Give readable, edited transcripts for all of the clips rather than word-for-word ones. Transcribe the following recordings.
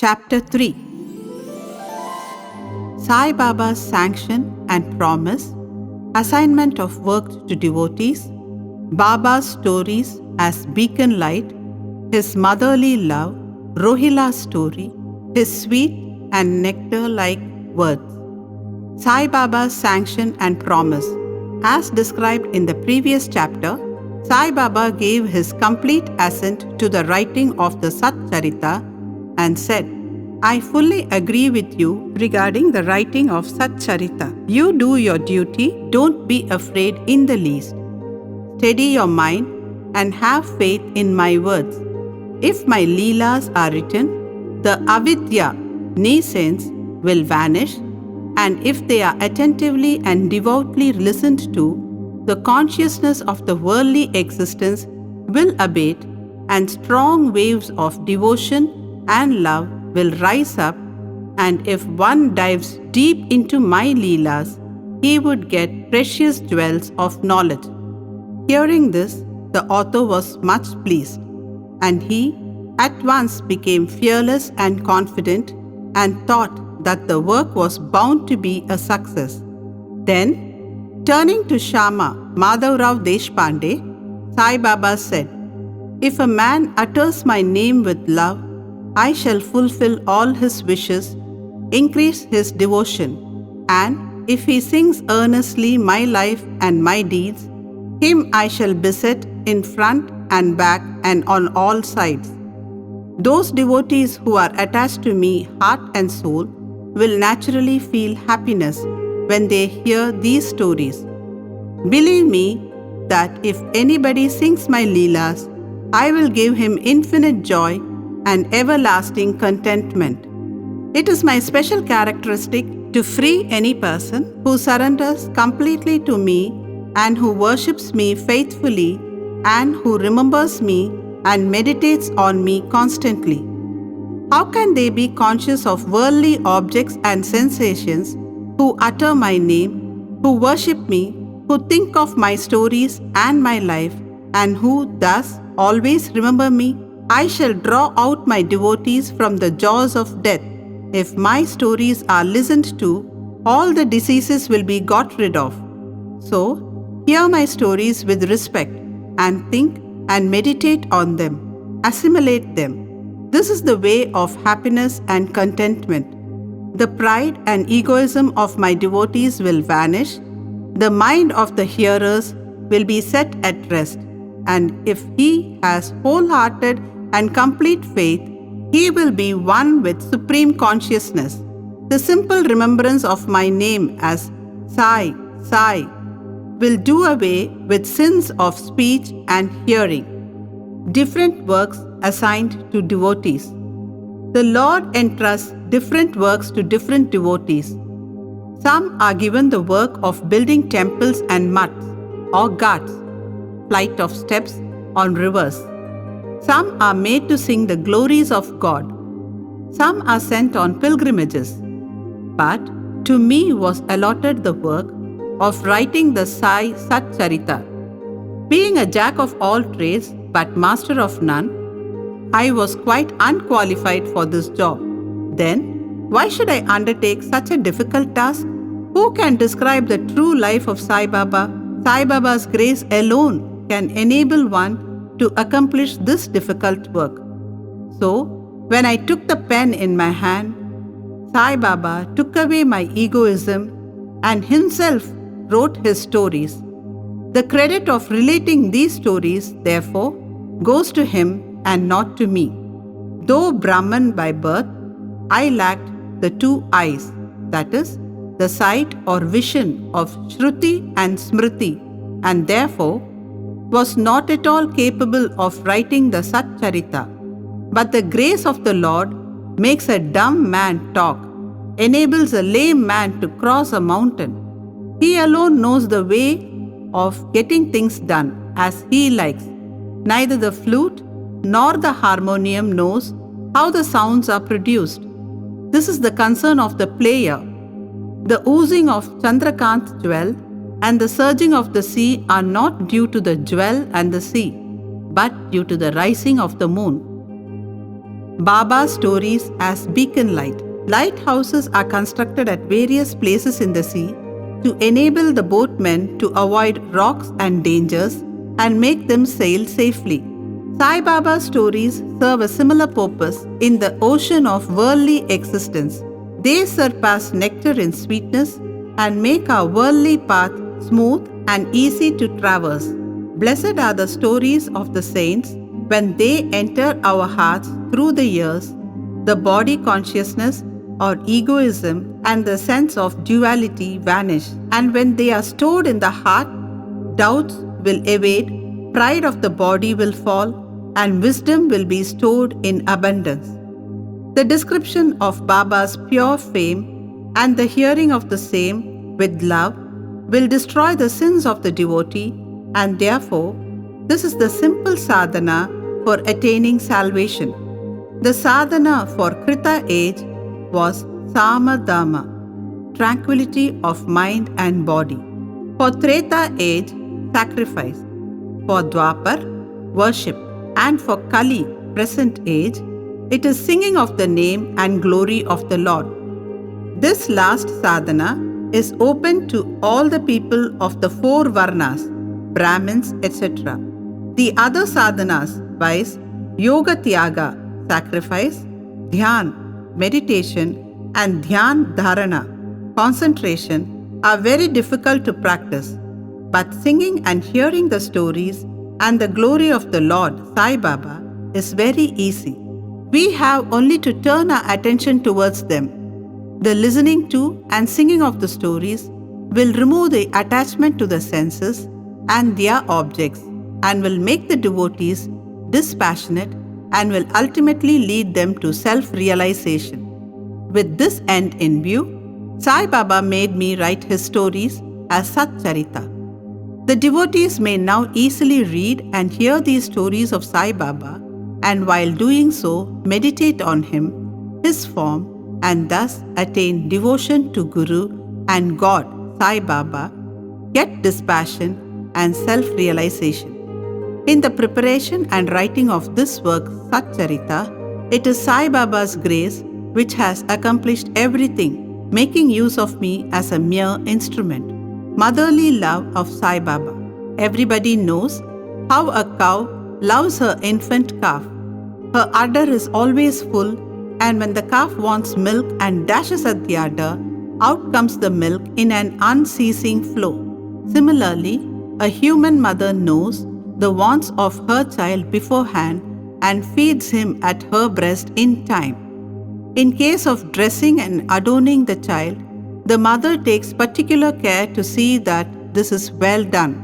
Chapter 3 Sai Baba's Sanction and Promise, Assignment of Work to Devotees, Baba's Stories as Beacon Light, His Motherly Love, Rohila's Story, His Sweet and Nectar-like Words. Sai Baba's Sanction and Promise. As described in the previous chapter, Sai Baba gave his complete assent to the writing of the SHRI and said, I fully agree with you regarding the writing of SHRI. You do your duty, don't be afraid in the least. Steady your mind and have faith in my words. If my leelas are written, the avidya, nescience, will vanish, and if they are attentively and devoutly listened to, the consciousness of the worldly existence will abate, and strong waves of devotion and love will rise up, and if one dives deep into my leelas, he would get precious jewels of knowledge. Hearing this, the author was much pleased, and he at once became fearless and confident and thought that the work was bound to be a success. Then, turning to Shama Madhavrao Deshpande, Sai Baba said, If a man utters my name with love, I shall fulfill all his wishes, increase his devotion, and if he sings earnestly my life and my deeds, him I shall beset in front and back and on all sides. Those devotees who are attached to me heart and soul will naturally feel happiness when they hear these stories. Believe me that if anybody sings my leelas, I will give him infinite joy and everlasting contentment. It is my special characteristic to free any person who surrenders completely to me and who worships me faithfully and who remembers me and meditates on me constantly. How can they be conscious of worldly objects and sensations who utter my name, who worship me, who think of my stories and my life, and who thus always remember me? I shall draw out my devotees from the jaws of death. If my stories are listened to, all the diseases will be got rid of. So, hear my stories with respect and think and meditate on them, assimilate them. This is the way of happiness and contentment. The pride and egoism of my devotees will vanish. The mind of the hearers will be set at rest. And if he has wholehearted and complete faith, he will be one with supreme consciousness. The simple remembrance of my name as Sai, Sai will do away with sins of speech and hearing. Different works assigned to devotees. The Lord entrusts different works to different devotees. Some are given the work of building temples and mats or ghats, flight of steps on rivers. Some are made to sing the glories of God. Some are sent on pilgrimages. But to me was allotted the work of writing the Sai SATCHARITA. Being a jack of all trades but master of none, I was quite unqualified for this job. Then, why should I undertake such a difficult task? Who can describe the true life of Sai Baba? Sai Baba's grace alone can enable one to accomplish this difficult work. So, when I took the pen in my hand, Sai Baba took away my egoism and himself wrote his stories. The credit of relating these stories, therefore, goes to him and not to me. Though Brahman by birth, I lacked the two eyes, that is, the sight or vision of Shruti and Smriti, and therefore was not at all capable of writing the SHRI. But the grace of the Lord makes a dumb man talk, enables a lame man to cross a mountain. He alone knows the way of getting things done as he likes. Neither the flute nor the harmonium knows how the sounds are produced. This is the concern of the player. The oozing of Chandrakant's jewel and the surging of the sea are not due to the jewel and the sea, but due to the rising of the moon. Baba stories as beacon light. Lighthouses are constructed at various places in the sea to enable the boatmen to avoid rocks and dangers and make them sail safely. Sai Baba stories serve a similar purpose in the ocean of worldly existence. They surpass nectar in sweetness and make our worldly path smooth and easy to traverse. Blessed are the stories of the saints when they enter our hearts through the years. The body consciousness or egoism and the sense of duality vanish, and when they are stored in the heart, doubts will evade, pride of the body will fall, and wisdom will be stored in abundance. The description of Baba's pure fame and the hearing of the same with love will destroy the sins of the devotee, and therefore, this is the simple sadhana for attaining salvation. The sadhana for Krita age was Samadhama, tranquility of mind and body. For Treta age, sacrifice. For Dwapar, worship. And for Kali, present age, it is singing of the name and glory of the Lord. This last sadhana is open to all the people of the four varnas, Brahmins, etc. The other sadhanas, viz. Yoga Tyaga, sacrifice, Dhyan, meditation, and Dhyan Dharana, concentration, are very difficult to practice. But singing and hearing the stories and the glory of the Lord, Sai Baba, is very easy. We have only to turn our attention towards them. The listening to and singing of the stories will remove the attachment to the senses and their objects and will make the devotees dispassionate and will ultimately lead them to self-realization. With this end in view, Sai Baba made me write his stories as Satcharita. The devotees may now easily read and hear these stories of Sai Baba, and while doing so, meditate on him, his form, and thus attain devotion to Guru and God, Sai Baba, get dispassion and self-realization. In the preparation and writing of this work, Satcharita, it is Sai Baba's grace which has accomplished everything, making use of me as a mere instrument. Motherly love of Sai Baba. Everybody knows how a cow loves her infant calf. Her udder is always full, and when the calf wants milk and dashes at the udder, out comes the milk in an unceasing flow. Similarly, a human mother knows the wants of her child beforehand and feeds him at her breast in time. In case of dressing and adorning the child, the mother takes particular care to see that this is well done.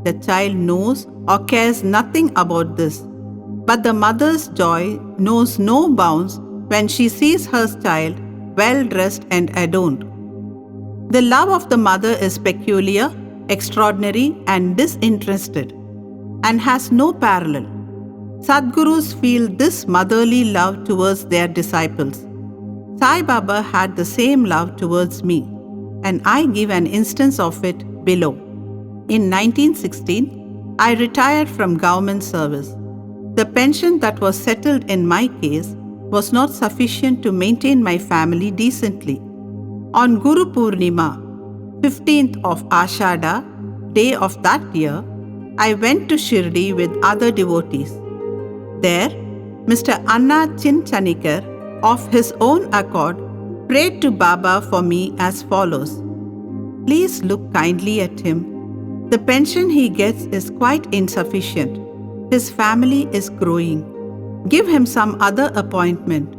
The child knows or cares nothing about this, but the mother's joy knows no bounds when she sees her child well dressed and adorned. The love of the mother is peculiar, extraordinary, and disinterested, and has no parallel. Sadgurus feel this motherly love towards their disciples. Sai Baba had the same love towards me, and I give an instance of it below. In 1916, I retired from government service. The pension that was settled in my case was not sufficient to maintain my family decently. On Guru Purnima, 15th of Ashada, day of that year, I went to Shirdi with other devotees. There, Mr. Anna Chinchanikar, of his own accord, prayed to Baba for me as follows. Please look kindly at him. The pension he gets is quite insufficient. His family is growing. Give him some other appointment.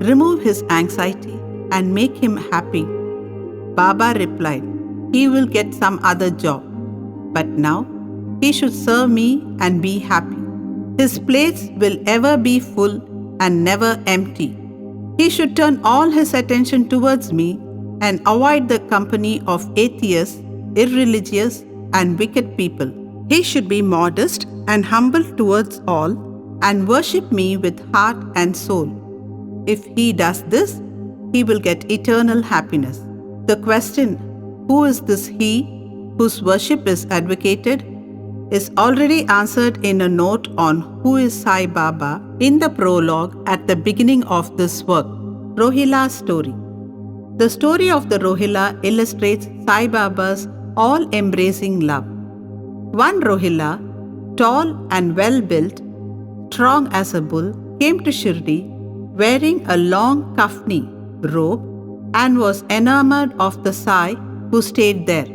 Remove his anxiety and make him happy. Baba replied, he will get some other job. But now, he should serve me and be happy. His plates will ever be full and never empty. He should turn all his attention towards me and avoid the company of atheists, irreligious, and wicked people. He should be modest and humble towards all and worship me with heart and soul. If he does this, he will get eternal happiness. The question, who is this he whose worship is advocated? is already answered in a note on who is Sai Baba in the prologue at the beginning of this work, Rohila's story. The story of the Rohila illustrates Sai Baba's all-embracing love. One Rohila, tall and well-built, strong as a bull, came to Shirdi wearing a long kafni robe and was enamored of the Sai who stayed there.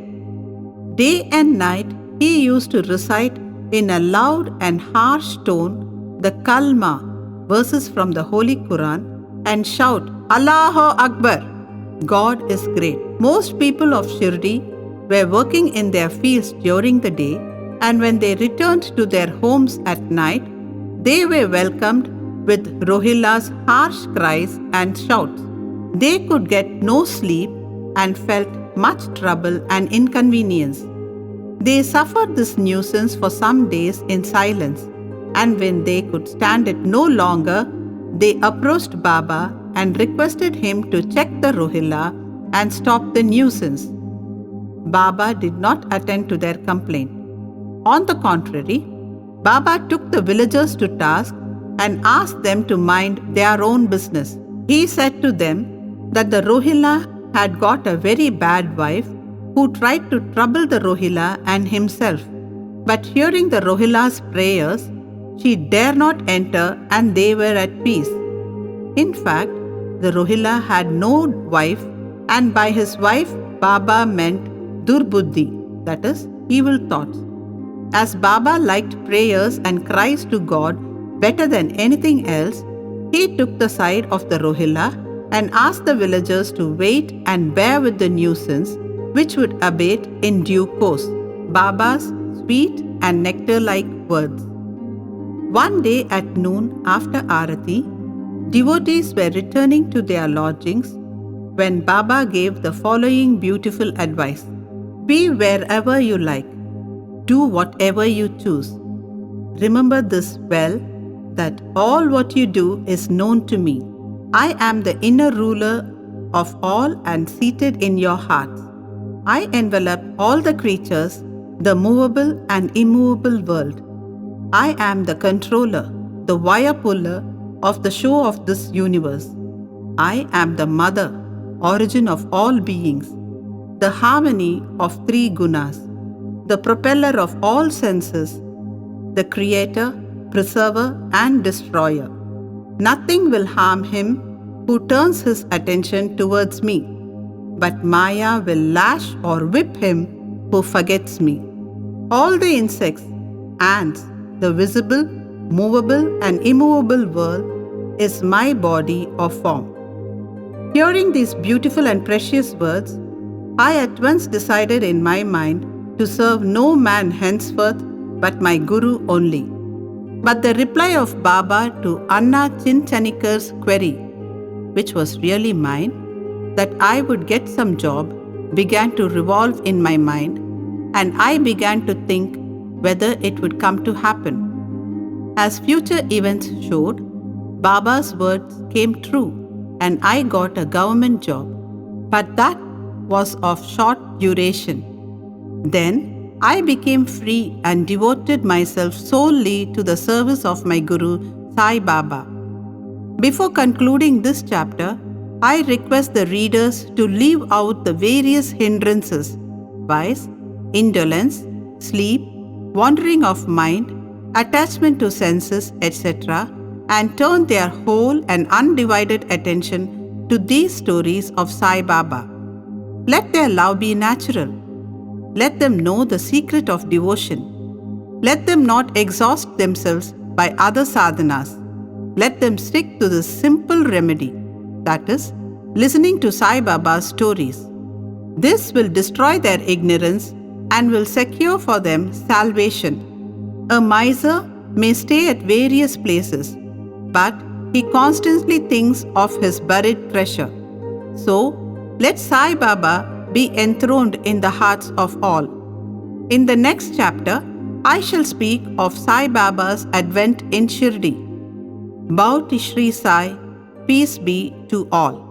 Day and night he used to recite in a loud and harsh tone the Kalma, verses from the Holy Quran, and shout, Allahu Akbar! God is great. Most people of Shirdi were working in their fields during the day, and when they returned to their homes at night, they were welcomed with Rohila's harsh cries and shouts. They could get no sleep and felt much trouble and inconvenience. They suffered this nuisance for some days in silence, and when they could stand it no longer, they approached Baba and requested him to check the Rohila and stop the nuisance. Baba did not attend to their complaint. On the contrary, Baba took the villagers to task and asked them to mind their own business. He said to them that the Rohila had got a very bad wife who tried to trouble the Rohila and himself. But hearing the Rohila's prayers, she dare not enter and they were at peace. In fact, the Rohila had no wife, and by his wife, Baba meant Durbuddhi, that is, evil thoughts. As Baba liked prayers and cries to God better than anything else, he took the side of the Rohila and asked the villagers to wait and bear with the nuisance, which would abate in due course. Baba's sweet and nectar-like words. One day at noon after Arati, devotees were returning to their lodgings when Baba gave the following beautiful advice. Be wherever you like. Do whatever you choose. Remember this well, that all what you do is known to me. I am the inner ruler of all and seated in your hearts. I envelop all the creatures, the movable and immovable world. I am the controller, the wire puller of the show of this universe. I am the mother, origin of all beings, the harmony of three gunas, the propeller of all senses, the creator, preserver and destroyer. Nothing will harm him who turns his attention towards me, but Maya will lash or whip him who forgets me. All the insects, ants, the visible, movable and immovable world is my body or form. Hearing these beautiful and precious words, I at once decided in my mind to serve no man henceforth but my Guru only. But the reply of Baba to Anna Chinchanikar's query, which was really mine, that I would get some job, began to revolve in my mind, and I began to think whether it would come to happen. As future events showed, Baba's words came true and I got a government job, but that was of short duration. Then I became free and devoted myself solely to the service of my Guru, Sai Baba. Before concluding this chapter, I request the readers to leave out the various hindrances, vice, indolence, sleep, wandering of mind, attachment to senses, etc., and turn their whole and undivided attention to these stories of Sai Baba. Let their love be natural. Let them know the secret of devotion. Let them not exhaust themselves by other sadhanas. Let them stick to the simple remedy, that is, listening to Sai Baba's stories. This will destroy their ignorance and will secure for them salvation. A miser may stay at various places, but he constantly thinks of his buried treasure. So, let Sai Baba be enthroned in the hearts of all. In the next chapter, I shall speak of Sai Baba's advent in Shirdi. Bow to Shri Sai, peace be to all.